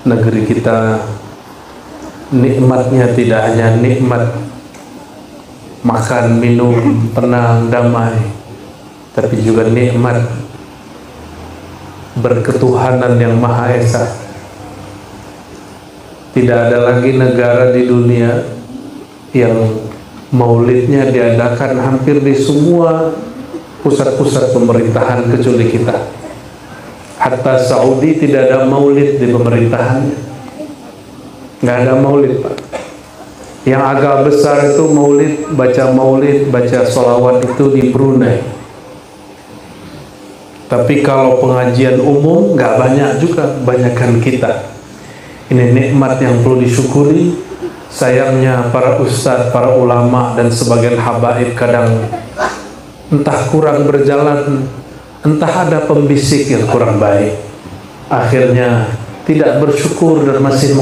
negeri kita nikmatnya tidak hanya nikmat makan, minum, tenang, damai, tapi juga nikmat berketuhanan yang Maha Esa. Tidak ada lagi negara di dunia yang maulidnya diadakan hampir di semua pusat-pusat pemerintahan kecuali kita. Hatta Saudi tidak ada maulid di pemerintahannya. Nggak ada maulid, Pak. Yang agak besar itu maulid, baca sholawat itu di Brunei. Tapi kalau pengajian umum nggak banyak juga, banyakkan kita. Ini nikmat yang perlu disyukuri. Sayangnya para ustadz, para ulama dan sebagian habaib kadang entah kurang berjalan, entah ada pembisik yang kurang baik. Akhirnya tidak bersyukur dan masih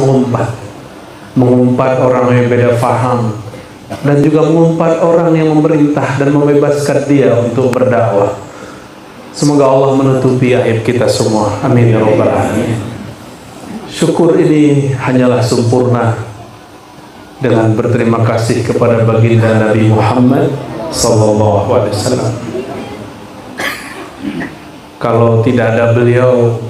mengumpat orang yang beda faham, dan juga mengumpat orang yang memerintah dan membebaskan dia untuk berdakwah. Semoga Allah menutupi aib kita semua. Amin ya rabbal alamin. Syukur ini hanyalah sempurna dengan berterima kasih kepada baginda Nabi Muhammad sallallahu alaihi wasallam. Kalau tidak ada beliau,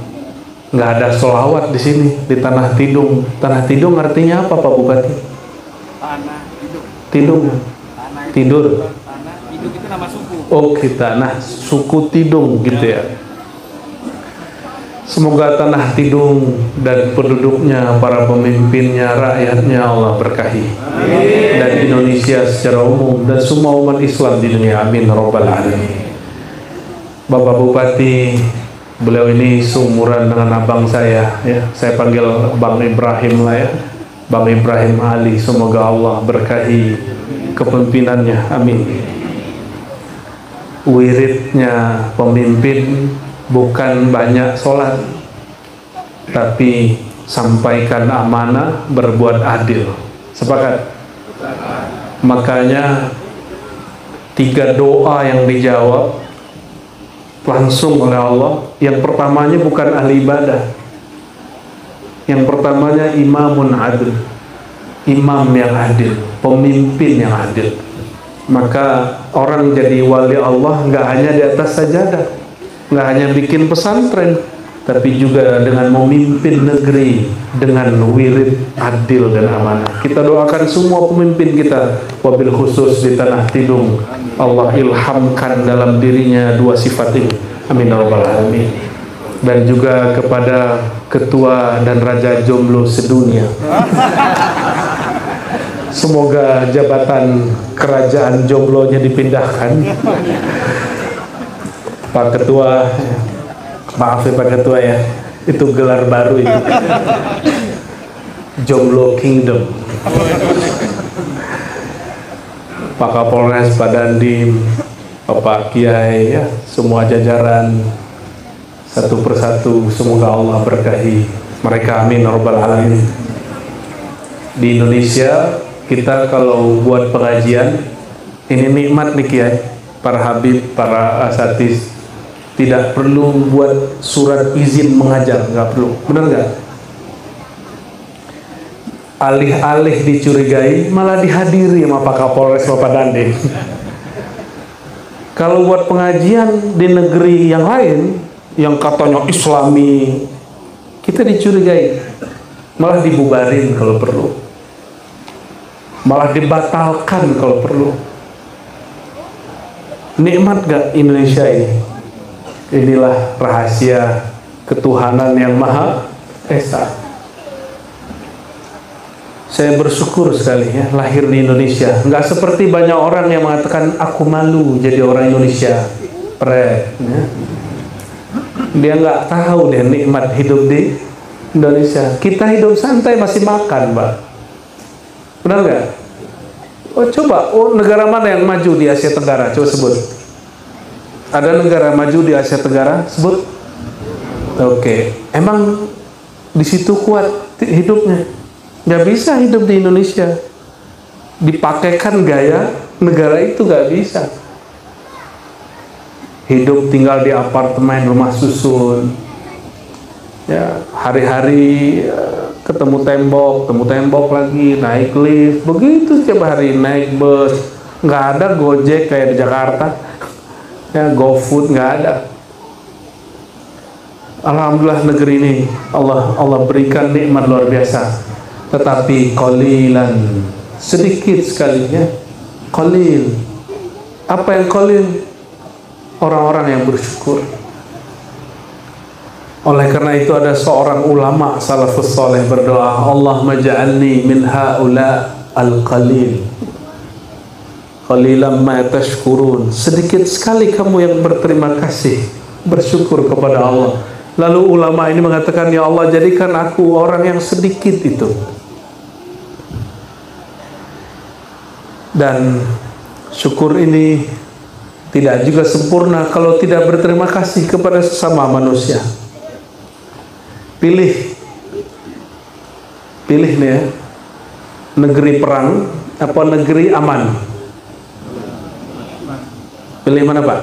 nggak ada sholawat di sini, di Tanah Tidung. Tanah Tidung artinya apa, Pak Bupati? Tanah Tidung. Tidung. Tidur. Tanah Tidung itu nama suku. Oh, kita, nah suku Tidung gitu ya. Semoga Tanah Tidung dan penduduknya, para pemimpinnya, rakyatnya Allah berkahi. Amin. Dan Indonesia secara umum dan semua umat Islam di dunia. Amin rabbal alamin. Bapak Bupati, beliau ini seumuran dengan abang saya, ya. Saya panggil Bang Ibrahim lah ya, Bang Ibrahim Ali. Semoga Allah berkahi kepemimpinannya. Amin. Wiridnya pemimpin bukan banyak sholat, tapi sampaikan amanah, berbuat adil. Sepakat? Makanya 3 doa yang dijawab langsung oleh Allah. Yang pertamanya bukan ahli ibadah, yang pertamanya imamun adil, imam yang adil, pemimpin yang adil. Maka orang jadi wali Allah nggak hanya di atas sajadah, nggak hanya bikin pesantren, tapi juga dengan memimpin negeri dengan wirid adil dan amanah. Kita doakan semua pemimpin kita, wabil khusus di Tanah Tidung, Allah ilhamkan dalam dirinya 2 sifat ini. Amin ya rabbal alamin. Dan juga kepada ketua dan raja jomblo sedunia, semoga jabatan kerajaan jomblonya dipindahkan. Pak Ketua, maaf ya Pak Ketua ya, itu gelar baru itu, Jomblo Kingdom. Pak Kapolres, Pak Dandim, Bapak Kiai, ya, semua jajaran satu persatu, semoga Allah berkahi mereka. Amin rabbal alamin. Di Indonesia kita kalau buat pengajian ini nikmat nih Kiai, para habib, para asatidz, tidak perlu buat surat izin mengajar, nggak perlu, benar nggak? Alih-alih dicurigai, malah dihadiri sama Pak Kapolres, Bapak Dandim. Kalau buat pengajian di negeri yang lain, yang katanya Islami, kita dicurigai, malah dibubarin kalau perlu, malah dibatalkan kalau perlu. Nikmat gak Indonesia ini? Inilah rahasia ketuhanan yang Maha Esa. Saya bersyukur sekali ya lahir di Indonesia. Nggak seperti banyak orang yang mengatakan aku malu jadi orang Indonesia. Ya. Dia nggak tahu deh nikmat hidup di Indonesia. Kita hidup santai masih makan, Mbak. Benar nggak? Oh coba, negara mana yang maju di Asia Tenggara? Coba sebut. Ada negara maju di Asia Tenggara? Sebut. Oke. Emang di situ kuat hidupnya? Nggak bisa hidup di Indonesia. Dipakaikan gaya negara itu nggak bisa. Hidup tinggal di apartemen, rumah susun, Ya, hari-hari ketemu tembok lagi, naik lift, begitu setiap hari, naik bus. Nggak ada Gojek kayak di Jakarta, ya, GoFood nggak ada. Alhamdulillah negeri ini Allah berikan nikmat luar biasa. Tetapi qalilan, sedikit sekali, ya, qalil. Apa yang qalil? Orang-orang yang bersyukur. Oleh karena itu ada seorang ulama salafus saleh berdoa, Allahumma ja'alni min haula al-qalil. Qalilan ma tashkurun. Sedikit sekali kamu yang berterima kasih, bersyukur kepada Allah. Lalu ulama ini mengatakan, ya Allah, jadikan aku orang yang sedikit itu. Dan syukur ini tidak juga sempurna kalau tidak berterima kasih kepada sesama manusia. Pilih nih, ya, negeri perang apa negeri aman? Pilih mana, Pak?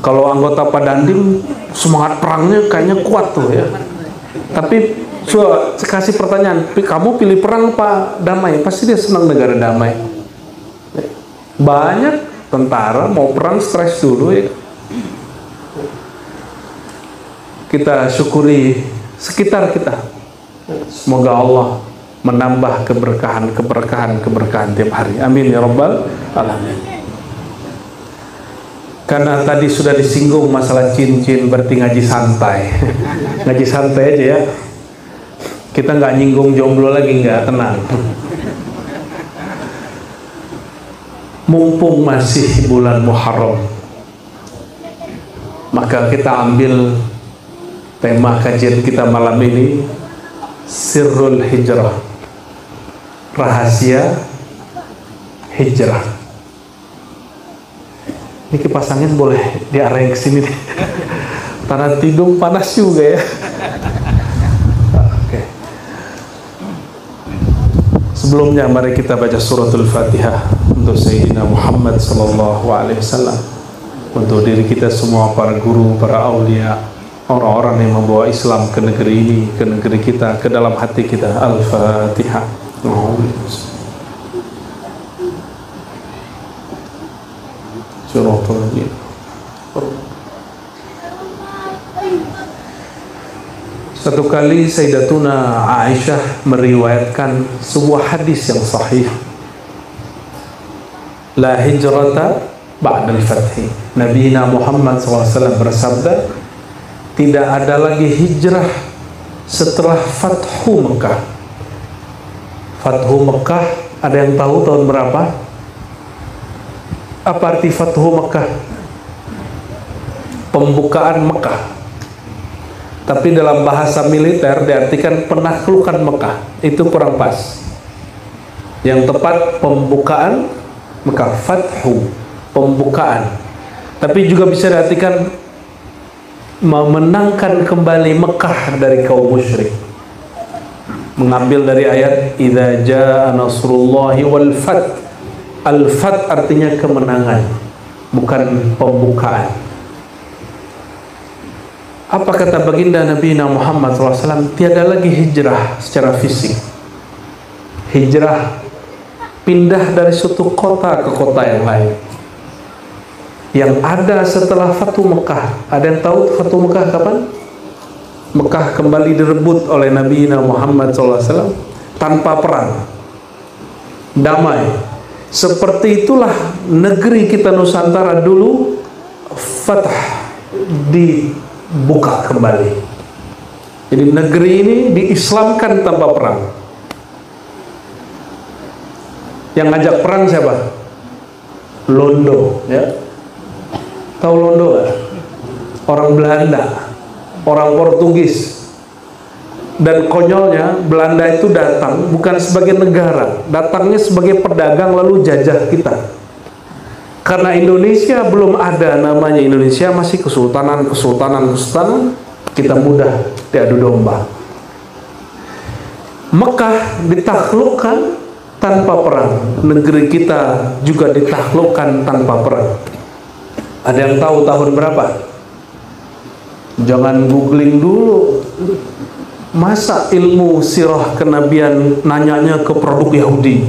Kalau anggota Padandim semangat perangnya kayaknya kuat tuh, ya. Tapi coba kasih pertanyaan, kamu pilih perang apa damai? Pasti dia senang negara damai. Banyak tentara mau perang stres dulu, ya. Kita syukuri sekitar kita. Semoga Allah menambah keberkahan tiap hari. Amin ya rabbal alamin. Karena tadi sudah disinggung masalah cincin, berarti ngaji santai. Ngaji santai aja, ya. Kita nggak nyinggung jomblo lagi, nggak, tenang. Mumpung masih bulan Muharram, maka kita ambil tema kajian kita malam ini, Sirrul Hijrah, rahasia hijrah. Ini kipas angin boleh diarahin ke sini, tanah tidung panas juga, ya. Oke. Sebelumnya mari kita baca suratul Fatihah untuk Sayyidina Muhammad sallallahu alaihi wasallam, untuk diri kita semua, para guru, para aulia, orang-orang yang membawa Islam ke negeri ini, ke negeri kita, ke dalam hati kita. Al-Fatihah. Satu kali Sayyidatuna Aisyah meriwayatkan sebuah hadis yang sahih, la hijrata ba'dal fathi. Nabi Muhammad SAW bersabda, tidak ada lagi hijrah setelah Fathu Mekah. Fathu Mekah, ada yang tahu tahun berapa? Apa arti Fathu Mekah? Pembukaan Mekah. Tapi dalam bahasa militer diartikan penaklukan Mekah. Itu kurang pas. Yang tepat pembukaan Mekah, Fathu, pembukaan. Tapi juga bisa diartikan memenangkan kembali Mekah dari kaum musyrik. Mengambil dari ayat idza jaa nasrullahi wal fath. Al-fath artinya kemenangan, bukan pembukaan. Apa kata baginda Nabi Muhammad SAW? Tiada lagi hijrah secara fisik. Hijrah pindah dari suatu kota ke kota yang lain. Yang ada setelah Fathu Mekah, ada yang tahu Fathu Mekah kapan? Mekah kembali direbut oleh Nabi Muhammad SAW tanpa perang, damai. Seperti itulah negeri kita Nusantara dulu, Fatah, dibuka kembali. Jadi negeri ini diislamkan tanpa perang. Yang ngajak perang siapa? Londo, ya. Tahu Londo gak? Orang Belanda, orang Portugis. Dan konyolnya, Belanda itu datang bukan sebagai negara, datangnya sebagai pedagang lalu jajah kita. Karena Indonesia belum ada namanya Indonesia, masih kesultanan, kita mudah diadu domba. Mekah ditaklukkan tanpa perang, negeri kita juga ditaklukkan tanpa perang. Ada yang tahu tahun berapa? Jangan googling dulu. Masa ilmu sirah kenabian nanyanya ke produk Yahudi?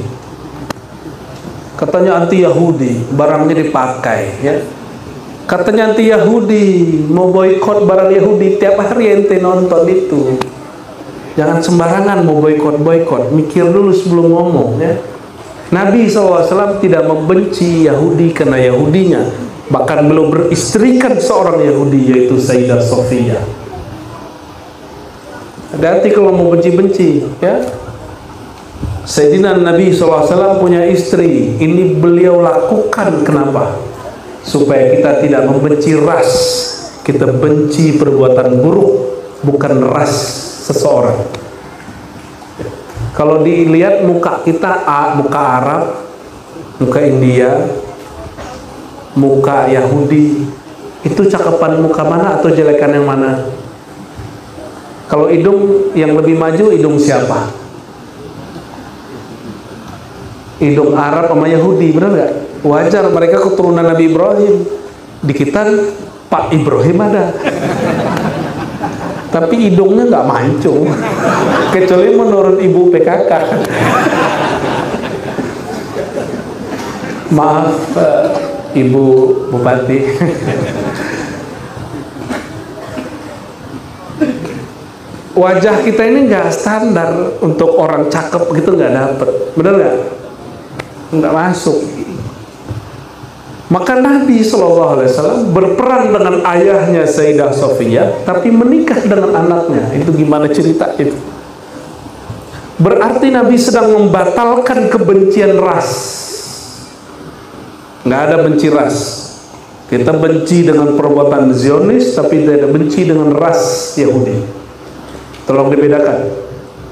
Katanya anti Yahudi, barangnya dipakai, ya. Katanya anti Yahudi, mau boikot barang Yahudi, tiap hari ente nonton itu. Jangan sembarangan mau boikot, mikir dulu sebelum ngomong, ya. Nabi SAW tidak membenci Yahudi karena Yahudinya, bahkan belum beristrikan seorang Yahudi, yaitu Sayyidah Sofia. Hati-hati kalau mau benci-benci, ya. Sayyidina Nabi SAW punya istri. Ini beliau lakukan kenapa? Supaya kita tidak membenci ras, kita benci perbuatan buruk, bukan ras seseorang. Kalau dilihat muka kita, muka Arab, muka India, muka Yahudi, itu cakapan muka mana atau jelekan yang mana? Kalau hidung yang lebih maju, hidung siapa? Hidung Arab sama Yahudi, benar nggak? Wajar, mereka keturunan Nabi Ibrahim. Dikitan Pak Ibrahim ada, tapi hidungnya nggak mancung, kecuali menurut ibu PKK. Maaf, Ibu Bupati. Wajah kita ini nggak standar untuk orang cakep gitu, nggak dapet, bener nggak masuk. Maka Nabi SAW berperang dengan ayahnya Sayyidah Sofia, tapi menikah dengan anaknya. Itu gimana cerita itu? Berarti Nabi sedang membatalkan kebencian ras. Nggak ada benci ras. Kita benci dengan perbuatan Zionis, tapi tidak benci dengan ras Yahudi. Tolong dibedakan,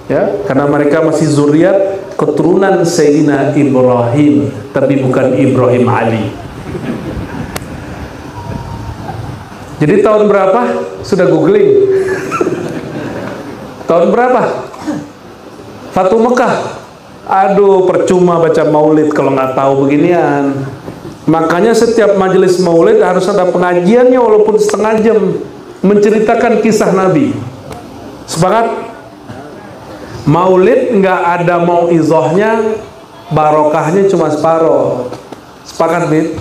ya, karena mereka masih zuriat keturunan Sayyidina Ibrahim, tapi bukan Ibrahim Ali. Jadi tahun berapa? Sudah googling. Tahun berapa? Fatu Mekah. Aduh, percuma baca maulid kalau nggak tahu beginian. Makanya setiap majelis maulid harus ada pengajiannya walaupun setengah jam, menceritakan kisah Nabi. Sepakat? Maulid nggak ada mauizahnya, barokahnya cuma separoh. Sepakat, Bid?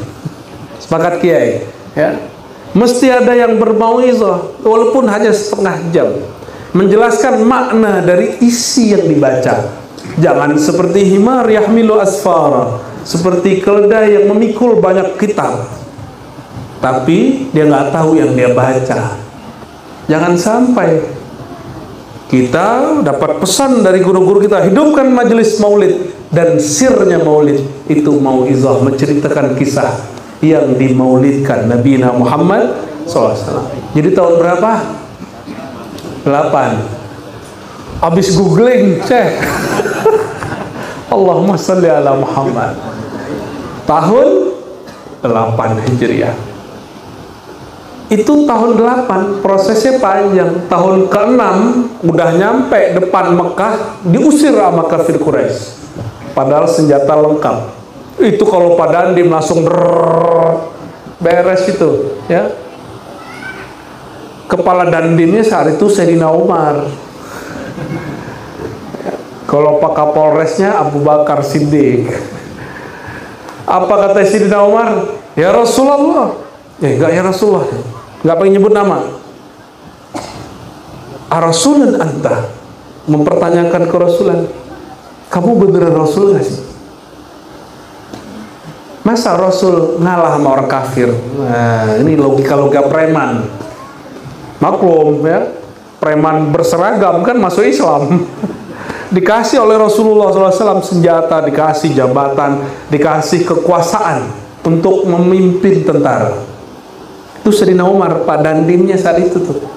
Sepakat, Kiai? Ya? Mesti ada yang bermauizah walaupun hanya setengah jam, menjelaskan makna dari isi yang dibaca. Jangan seperti himar yahmilu asfara, seperti keledai yang memikul banyak kitab, tapi dia nggak tahu yang dia baca. Jangan sampai kita dapat pesan dari guru-guru kita, hidupkan majelis maulid, dan sirnya maulid itu mauizah, menceritakan kisah yang dimaulidkan Nabi Muhammad SAW. Jadi tahun berapa? 8. Habis googling, cek. Allahumma salli ala Muhammad. Tahun 8 Hijriah. Itu tahun 8, prosesnya panjang. Tahun ke-6 udah nyampe depan Mekah, diusir sama kafir Quraisy. Padahal senjata lengkap. Itu kalau Pak Dandim langsung beres itu, ya. Kepala Dandimnya saat itu Sayyidina Umar. Kalau Pak Kapolresnya Abu Bakar Siddiq. Apa kata Sayyidina Umar? Ya Rasulullah. Enggak ya Rasulullah. Enggak pengen nyebut nama. Ar-Rasulun anta. Mempertanyakan ke Rasulan. Kamu beneran Rasul nggak sih? Masa Rasul ngalah sama orang kafir? Nah, ini logika-logika preman. Maklum, ya, preman berseragam kan masuk Islam. Dikasih oleh Rasulullah SAW senjata, dikasih jabatan, dikasih kekuasaan untuk memimpin tentara. Itu Sayyidina Umar, Pak Dandimnya saat itu tuh.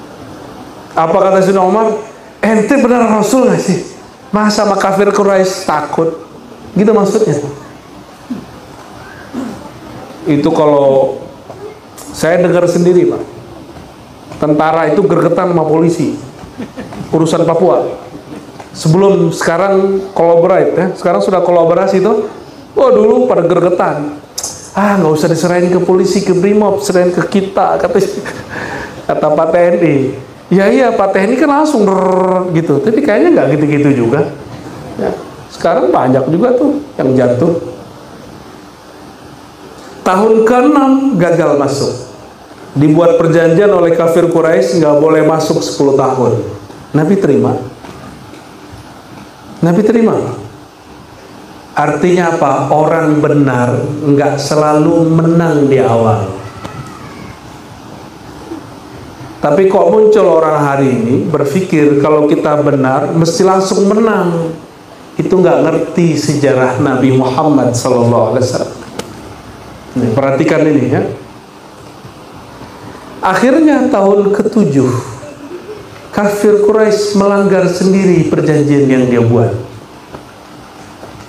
Apa kata Sayyidina Umar? Ente benar Rasul nggak sih? Masa sama kafir Quraisy takut? Gitu maksudnya. Itu kalau saya dengar sendiri, Pak, tentara itu gergetan sama polisi urusan Papua. Sebelum sekarang collaborate, ya, sekarang sudah kolaborasi tuh. Oh, dulu pada gergetan. Nggak usah diserahin ke polisi, ke Brimob, serahin ke kita, kata Pak TNI. Ya iya, Pak Teknik kan langsung gitu. Tapi kayaknya nggak gitu-gitu juga. Ya, sekarang banyak juga tuh yang jatuh. Tahun ke-6 gagal masuk. Dibuat perjanjian oleh kafir Quraisy nggak boleh masuk 10 tahun. Nabi terima. Nabi terima. Artinya apa? Orang benar nggak selalu menang di awal. Tapi kok muncul orang hari ini berpikir kalau kita benar mesti langsung menang. Itu nggak ngerti sejarah Nabi Muhammad SAW. Nih, perhatikan ini ya. Akhirnya tahun ke-7 kafir Quraisy melanggar sendiri perjanjian yang dia buat.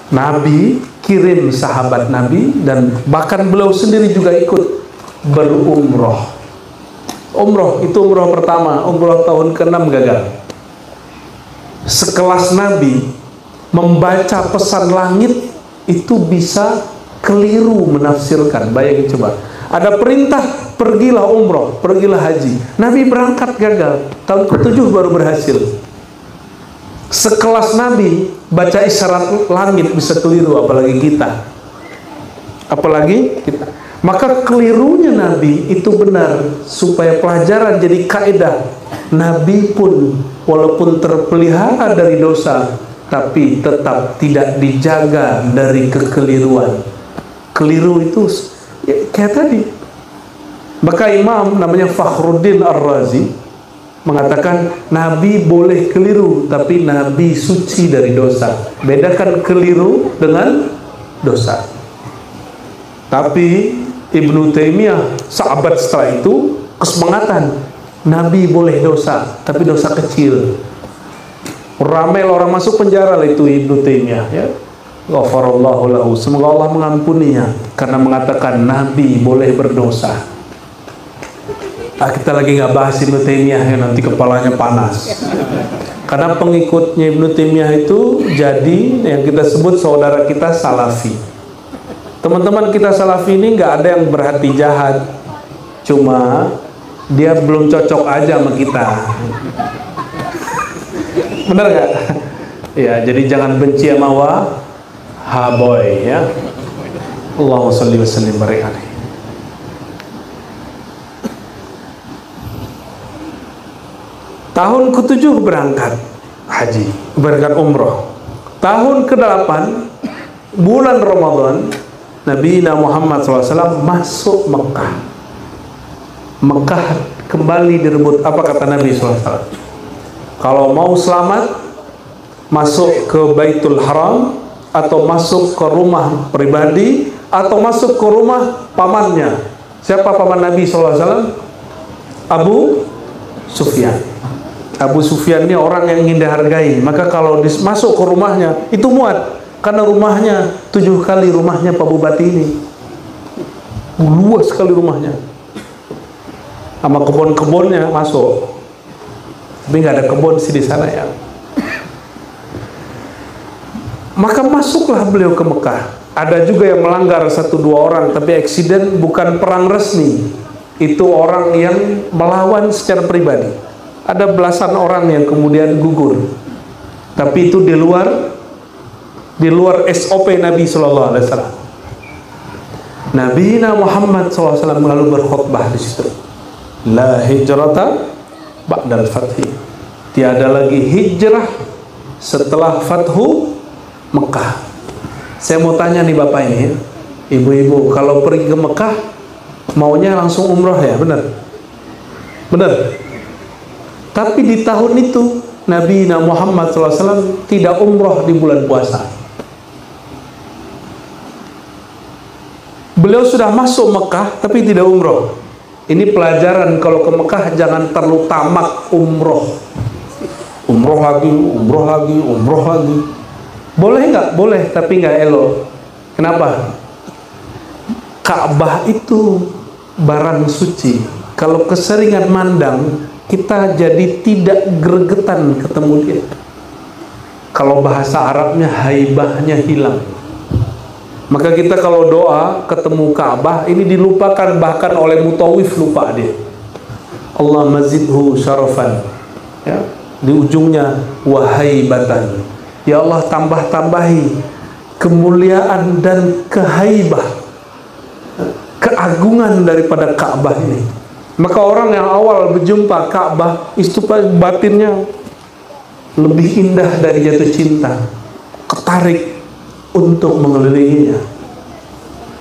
Nabi kirim sahabat Nabi dan bahkan beliau sendiri juga ikut berumroh. Umroh itu umroh pertama, umroh tahun ke-6 gagal. Sekelas Nabi membaca pesan langit itu bisa keliru menafsirkan. Bayangin coba, ada perintah pergilah umroh, pergilah haji. Nabi berangkat gagal, tahun ke-7 baru berhasil. Sekelas Nabi baca isyarat langit bisa keliru, apalagi kita. Maka kelirunya Nabi itu benar, supaya pelajaran jadi kaidah. Nabi pun walaupun terpelihara dari dosa, tapi tetap tidak dijaga dari kekeliruan. Keliru itu ya, kayak tadi. Maka imam namanya Fakhruddin Ar-Razi mengatakan Nabi boleh keliru, tapi Nabi suci dari dosa. Bedakan keliru dengan dosa. Tapi Ibnu Taimiyah sahabat setelah itu kesemangatan, Nabi boleh dosa, tapi dosa kecil. Ramai orang masuk penjara lah itu Ibnu Taimiyah ya. Ghafarallahu lahu, semoga Allah mengampuninya karena mengatakan Nabi boleh berdosa. Kita lagi nggak bahas Ibnu Taimiyah ya, nanti kepalanya panas. Karena pengikutnya Ibnu Taimiyah itu jadi yang kita sebut saudara kita Salafi. Teman-teman kita Salafi ini nggak ada yang berhati jahat, cuma dia belum cocok aja sama kita. Bener nggak? Ya, jadi jangan benci sama Wahaboy ya. Allahumma sholli wa sallim barik alaihi. Tahun ke-7 berangkat haji, berangkat umroh. Tahun ke-8 bulan Ramadan, Nabi Muhammad SAW masuk Mekah. Mekah kembali direbut. Apa kata Nabi SAW? Kalau mau selamat, masuk ke Baitul Haram, atau masuk ke rumah pribadi, atau masuk ke rumah pamannya. Siapa paman Nabi SAW? Abu Sufyan. Abu Sufyan ini orang yang ingin dihargai. Maka kalau masuk ke rumahnya, itu muat. Karena rumahnya 7 kali rumahnya Pak Bupati ini. Luas sekali rumahnya. Sama kebun-kebunnya masuk. Tapi nggak ada kebun sih di sana ya. Maka masuklah beliau ke Mekah. Ada juga yang melanggar 1-2 orang, tapi eksiden bukan perang resmi. Itu orang yang melawan secara pribadi. Ada belasan orang yang kemudian gugur. Tapi itu di luar SOP Nabi Sallallahu Alaihi Wasallam. Nabi Muhammad SAW lalu berkhutbah di situ. La hijrata ba'dal fathi. Tiada lagi hijrah setelah fathu Mekah. Saya mau tanya nih bapak ini ya, ibu-ibu, kalau pergi ke Mekah maunya langsung umroh ya, benar? Benar. Tapi di tahun itu Nabi Muhammad SAW tidak umroh di bulan puasa. Beliau sudah masuk Mekah tapi tidak umroh. Ini pelajaran, kalau ke Mekah jangan terlalu tamak umroh. Umroh lagi, umroh lagi, umroh lagi. Boleh nggak? Boleh, tapi nggak elok. Kenapa? Ka'bah itu barang suci. Kalau keseringan mandang, kita jadi tidak gregetan ketemu dia. Kalau bahasa Arabnya haibahnya hilang. Maka kita kalau doa ketemu Ka'bah ini dilupakan, bahkan oleh mutawif lupa dia. Allah mazidhu syarafan. ya, di ujungnya wahaibatan. Ya Allah, tambah-tambahi kemuliaan dan kehaibah, keagungan daripada Ka'bah ini. Maka orang yang awal berjumpa Ka'bah itu batinnya lebih indah dari jatuh cinta, ketarik untuk mengelilinginya.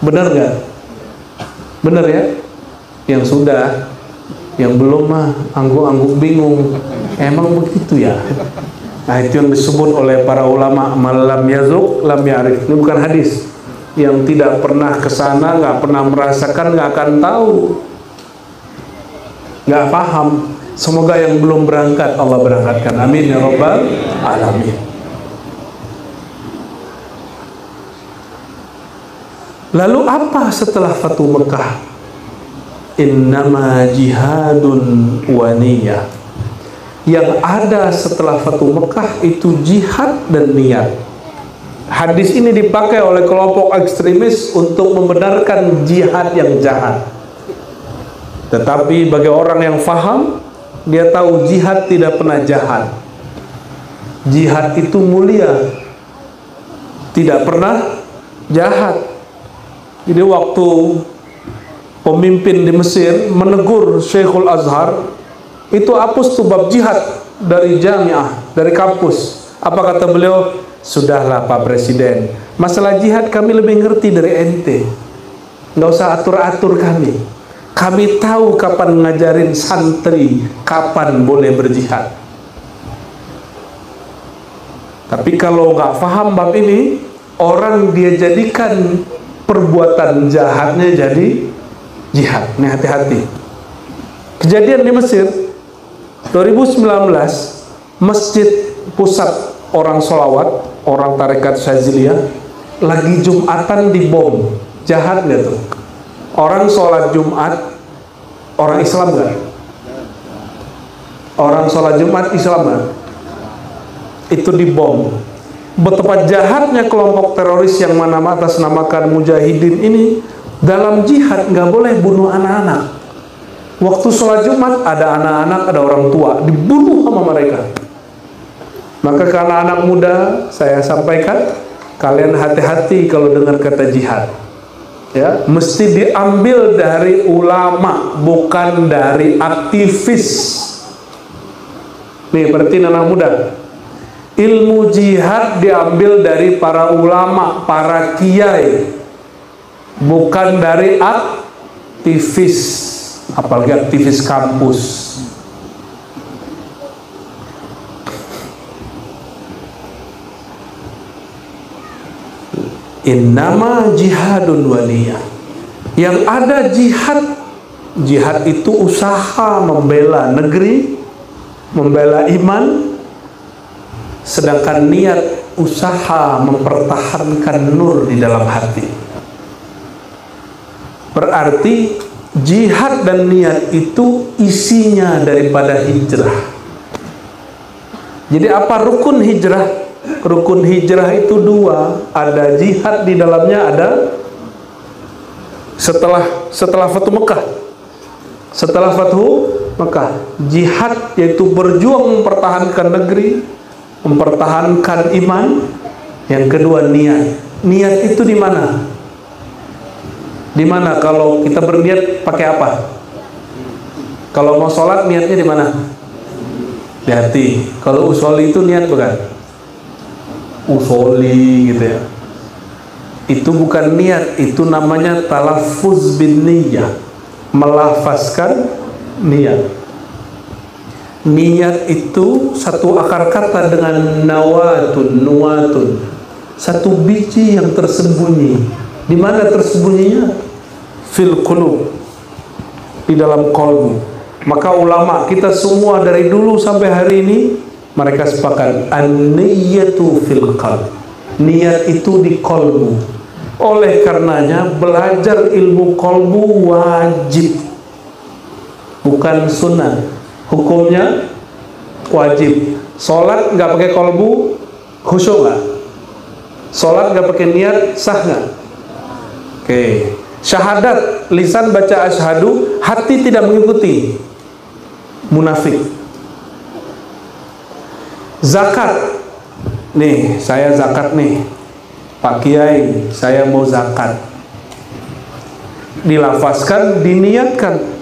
Benar gak? Benar ya? Yang sudah, yang belum mah angguk-angguk bingung. Emang begitu ya? Nah, itu yang disebut oleh para ulama malam yazuk lam ya'rif. Ini bukan hadis. Yang tidak pernah kesana, nggak pernah merasakan, nggak akan tahu, nggak paham. Semoga yang belum berangkat Allah berangkatkan. Amin ya rabbal alamin. Lalu apa setelah Fatu Mekah? Innama jihadun wa niyyah. Yang ada setelah Fatu Mekah itu jihad dan niat. Hadis ini dipakai oleh kelompok ekstremis untuk membenarkan jihad yang jahat. Tetapi bagi orang yang faham, dia tahu jihad tidak pernah jahat. Jihad itu mulia, tidak pernah jahat. Jadi waktu pemimpin di Mesir menegur Syekhul Azhar, itu hapus tuh bab jihad dari jamiah, dari kampus. Apa kata beliau? Sudahlah Pak Presiden, masalah jihad kami lebih ngerti dari ente. Nggak usah atur-atur kami. Kami tahu kapan ngajarin santri, kapan boleh berjihad. Tapi kalau nggak paham bab ini, orang dia jadikan perbuatan jahatnya jadi jihad. Ini hati-hati. Kejadian di Mesir 2019, masjid pusat orang sholawat, orang tarekat Syaziliyah lagi Jumatan dibom. Jahat nggak tuh? Orang sholat Jumat, orang Islam nggak? Orang sholat Jumat Islam nggak? Itu dibom. Betapa jahatnya kelompok teroris yang atas namakan mujahidin ini. Dalam jihad nggak boleh bunuh anak-anak. Waktu sholat Jumat ada anak-anak, ada orang tua, dibunuh sama mereka. Maka karena anak muda, saya sampaikan, kalian hati-hati kalau dengar kata jihad. Ya, mesti diambil dari ulama, bukan dari aktivis. Nih, berarti anak muda. Ilmu jihad diambil dari para ulama, para kiai, bukan dari aktivis, apalagi aktivis kampus. Innama jihadun waliyah. Yang ada jihad. Jihad itu usaha membela negeri, membela iman. Sedangkan niat usaha mempertahankan nur di dalam hati. Berarti jihad dan niat itu isinya daripada hijrah. Jadi apa rukun hijrah? Rukun hijrah itu dua, ada jihad di dalamnya, ada setelah Fatu Mekah. Setelah Fatu Mekah, jihad yaitu berjuang mempertahankan negeri, mempertahankan iman. Yang kedua niat. Niat itu di mana? Di mana kalau kita berniat pakai apa? Kalau mau sholat niatnya di mana? Di hati. Kalau usoli itu niat bukan? Usoli gitu ya. Itu bukan niat, itu namanya talaffuz bin niyyah, melafazkan niat. Niat itu satu akar kata dengan nawatun, nuwatun, satu biji yang tersembunyi. Di mana tersembunyinya? Fil qulub, di dalam kolbu. Maka ulama kita semua dari dulu sampai hari ini mereka sepakat an-niyyatu fil qalb. Niat itu di kolbu. Oleh karenanya belajar ilmu kolbu wajib, bukan sunnah. Hukumnya wajib. Sholat nggak pakai kolbu, khusyuk nggak? Sholat nggak pakai niat, sah nggak? Oke. Syahadat, lisan baca asyhadu, hati tidak mengikuti, munafik. Zakat, nih saya zakat nih, Pak Kiai saya mau zakat. Dilafazkan, diniatkan.